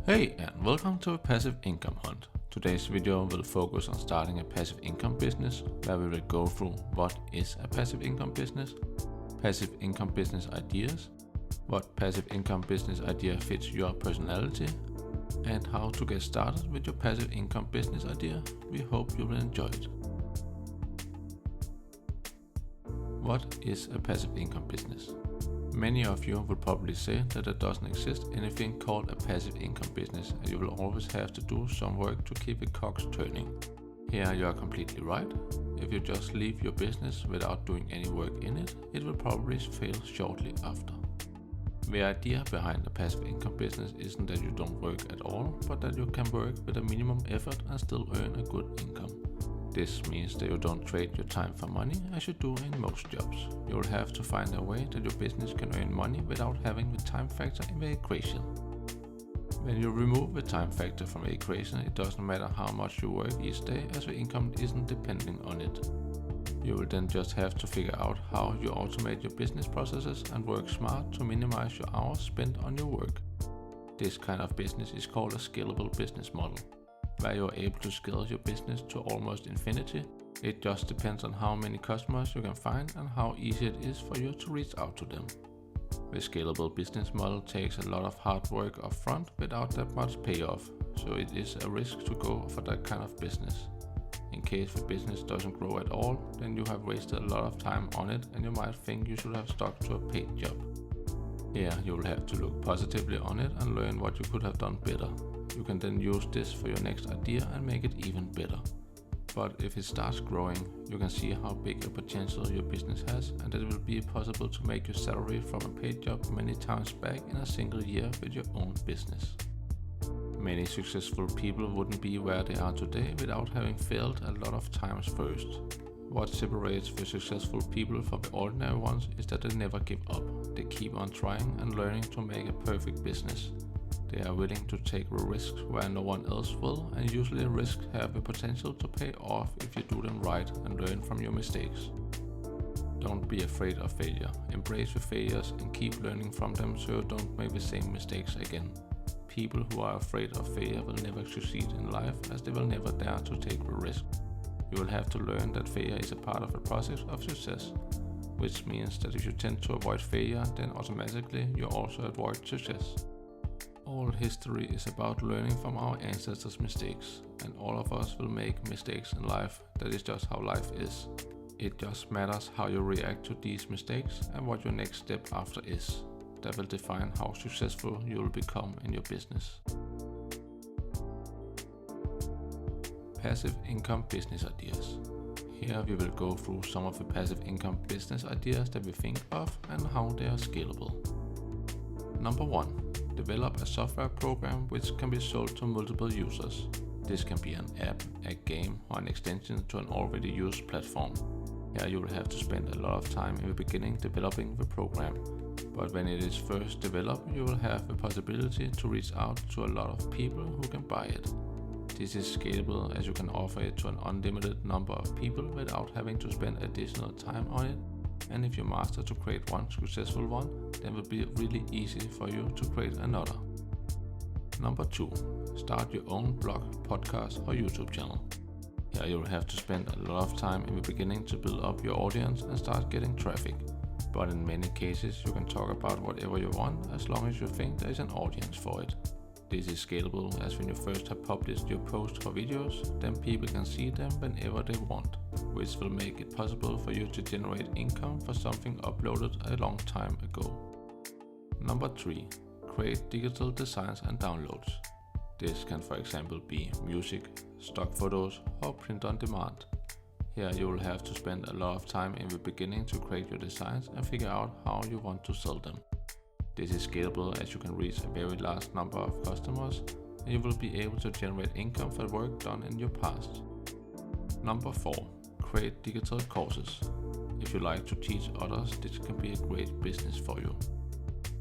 Hey, and welcome to a Passive Income Hunt. Today's video will focus on starting a passive income business, where we will go through what is a passive income business business ideas, what passive income business idea fits your personality, and how to get started with your passive income business idea. We hope you will enjoy it. What is a passive income business? Many of you will probably say that there doesn't exist anything called a passive income business, and you will always have to do some work to keep the cogs turning. Here you are completely right. If you just leave your business without doing any work in it, it will probably fail shortly after. The idea behind a passive income business isn't that you don't work at all, but that you can work with a minimum effort and still earn a good income. This means that you don't trade your time for money as you do in most jobs. You will have to find a way that your business can earn money without having the time factor in the equation. When you remove the time factor from the equation, it doesn't matter how much you work each day, as the income isn't depending on it. You will then just have to figure out how you automate your business processes and work smart to minimize your hours spent on your work. This kind of business is called a scalable business model, where you are able to scale your business to almost infinity. It just depends on how many customers you can find and how easy it is for you to reach out to them. The scalable business model takes a lot of hard work up front without that much payoff, so it is a risk to go for that kind of business. In case the business doesn't grow at all, then you have wasted a lot of time on it and you might think you should have stuck to a paid job. Here you will have to look positively on it and learn what you could have done better. You can then use this for your next idea and make it even better. But if it starts growing, you can see how big a potential your business has, and that it will be possible to make your salary from a paid job many times back in a single year with your own business. Many successful people wouldn't be where they are today without having failed a lot of times first. What separates the successful people from the ordinary ones is that they never give up. They keep on trying and learning to make a perfect business. They are willing to take risks where no one else will, and usually risks have the potential to pay off if you do them right and learn from your mistakes. Don't be afraid of failure. Embrace the failures and keep learning from them so you don't make the same mistakes again. People who are afraid of failure will never succeed in life, as they will never dare to take the risk. You will have to learn that failure is a part of the process of success, which means that if you tend to avoid failure, then automatically you also avoid success. All history is about learning from our ancestors' mistakes, and all of us will make mistakes in life. That is just how life is. It just matters how you react to these mistakes and what your next step after is. That will define how successful you will become in your business. Passive income business ideas. Here we will go through some of the passive income business ideas that we think of and how they are scalable. Number 1. Develop a software program which can be sold to multiple users. This can be an app, a game, or an extension to an already used platform. Here you will have to spend a lot of time in the beginning developing the program, but when it is first developed, you will have the possibility to reach out to a lot of people who can buy it. This is scalable as you can offer it to an unlimited number of people without having to spend additional time on it. And if you master to create one successful one, then it will be really easy for you to create another. Number 2. Start your own blog, podcast, or YouTube channel. Here you will have to spend a lot of time in the beginning to build up your audience and start getting traffic. But in many cases you can talk about whatever you want as long as you think there is an audience for it. This is scalable as when you first have published your posts or videos, then people can see them whenever they want, which will make it possible for you to generate income for something uploaded a long time ago. Number 3. Create digital designs and downloads. This can for example be music, stock photos, or print on demand. Here you will have to spend a lot of time in the beginning to create your designs and figure out how you want to sell them. This is scalable as you can reach a very large number of customers, and you will be able to generate income for work done in your past. Number 4. Create digital courses. If you like to teach others, this can be a great business for you.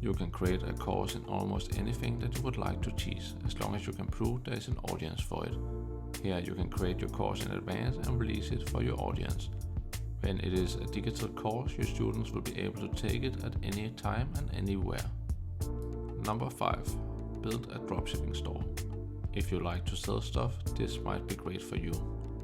You can create a course in almost anything that you would like to teach, as long as you can prove there is an audience for it. Here you can create your course in advance and release it for your audience. When it is a digital course, your students will be able to take it at any time and anywhere. Number 5. build a dropshipping store. If you like to sell stuff, this might be great for you,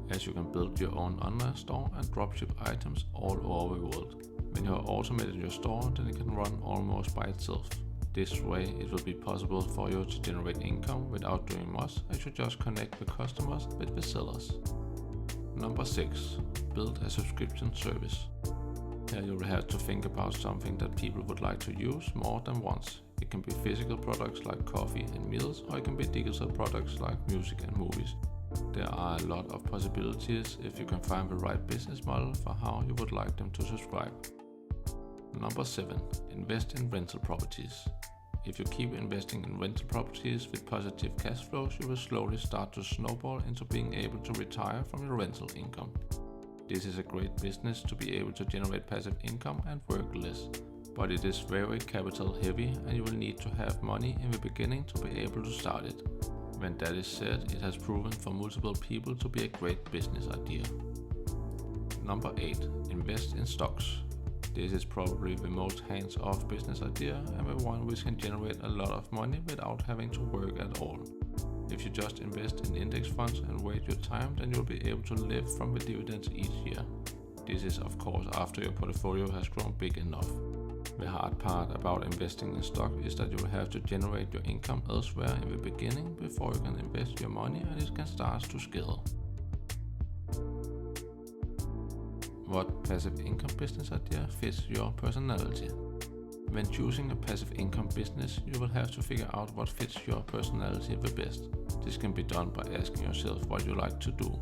as you can build your own online store and dropship items all over the world. When you have automated your store, then it can run almost by itself. This way, it will be possible for you to generate income without doing much, as you just connect the customers with the sellers. Number 6. Build a subscription service. Here you will have to think about something that people would like to use more than once. It can be physical products like coffee and meals, or it can be digital products like music and movies. There are a lot of possibilities if you can find the right business model for how you would like them to subscribe. Number 7. Invest in rental properties. If you keep investing in rental properties with positive cash flows, you will slowly start to snowball into being able to retire from your rental income. This is a great business to be able to generate passive income and work less, but it is very capital heavy and you will need to have money in the beginning to be able to start it. When that is said, it has proven for multiple people to be a great business idea. Number 8. Invest in stocks. This is probably the most hands-off business idea and the one which can generate a lot of money without having to work at all. If you just invest in index funds and wait your time, then you'll be able to live from the dividends each year. This is of course after your portfolio has grown big enough. The hard part about investing in stock is that you will have to generate your income elsewhere in the beginning before you can invest your money and it can start to scale. What passive income business idea fits your personality? When choosing a passive income business, you will have to figure out what fits your personality the best. This can be done by asking yourself what you like to do.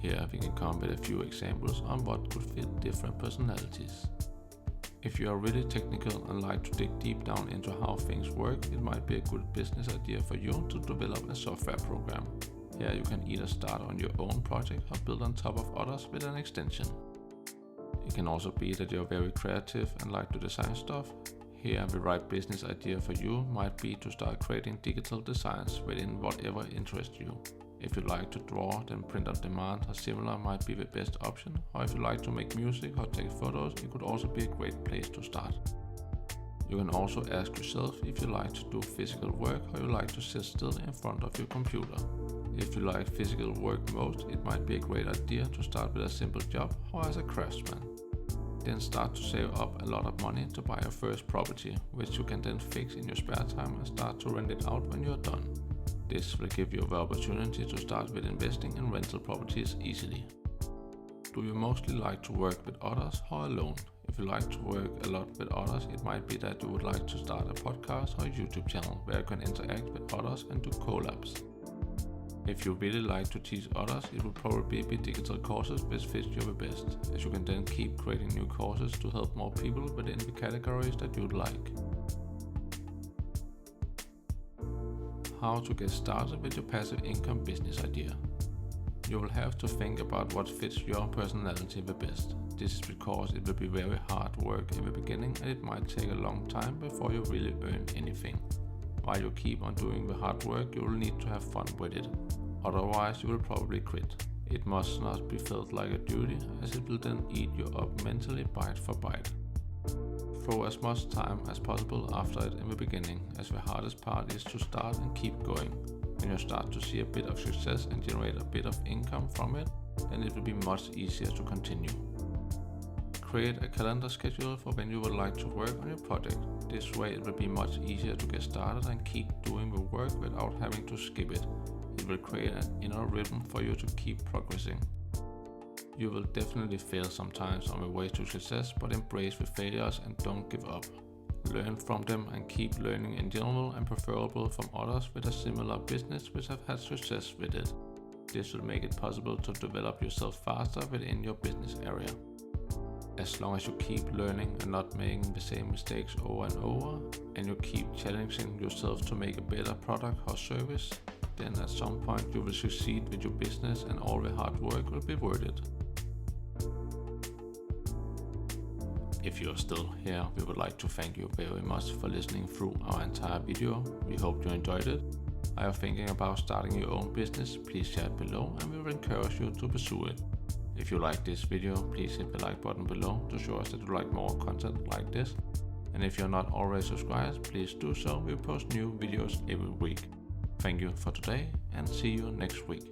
Here we can come with a few examples on what could fit different personalities. If you are really technical and like to dig deep down into how things work, it might be a good business idea for you to develop a software program. Here you can either start on your own project or build on top of others with an extension. It can also be that you're very creative and like to design stuff. Here the right business idea for you might be to start creating digital designs within whatever interests you. If you like to draw, then print on demand or similar might be the best option, or if you like to make music or take photos, it could also be a great place to start. You can also ask yourself if you like to do physical work or you like to sit still in front of your computer. If you like physical work most, it might be a great idea to start with a simple job or as a craftsman. Then start to save up a lot of money to buy your first property, which you can then fix in your spare time and start to rent it out when you're done. This will give you the opportunity to start with investing in rental properties easily. Do you mostly like to work with others or alone? If you like to work a lot with others, it might be that you would like to start a podcast or a YouTube channel where you can interact with others and do collabs. If you really like to teach others, it will probably be digital courses which fit you the best, as you can then keep creating new courses to help more people within the categories that you'd like. How to get started with your passive income business idea. You will have to think about what fits your personality the best. This is because it will be very hard work in the beginning and it might take a long time before you really earn anything. While you keep on doing the hard work, you will need to have fun with it. Otherwise, you will probably quit. It must not be felt like a duty, as it will then eat you up mentally bite for bite. Throw as much time as possible after it in the beginning, as the hardest part is to start and keep going. When you start to see a bit of success and generate a bit of income from it, then it will be much easier to continue. Create a calendar schedule for when you would like to work on your project. This way it will be much easier to get started and keep doing the work without having to skip it. It will create an inner rhythm for you to keep progressing. You will definitely fail sometimes on the way to success, but embrace the failures and don't give up. Learn from them and keep learning in general, and preferable from others with a similar business which have had success with it. This will make it possible to develop yourself faster within your business area. As long as you keep learning and not making the same mistakes over and over, and you keep challenging yourself to make a better product or service, then at some point you will succeed with your business and all the hard work will be worth it. If you are still here, we would like to thank you very much for listening through our entire video. We hope you enjoyed it. Are you thinking about starting your own business? Please share it below and we will encourage you to pursue it. If you like this video, please hit the like button below to show us that you like more content like this. And if you're not already subscribed, please do so. We post new videos every week. Thank you for today and see you next week.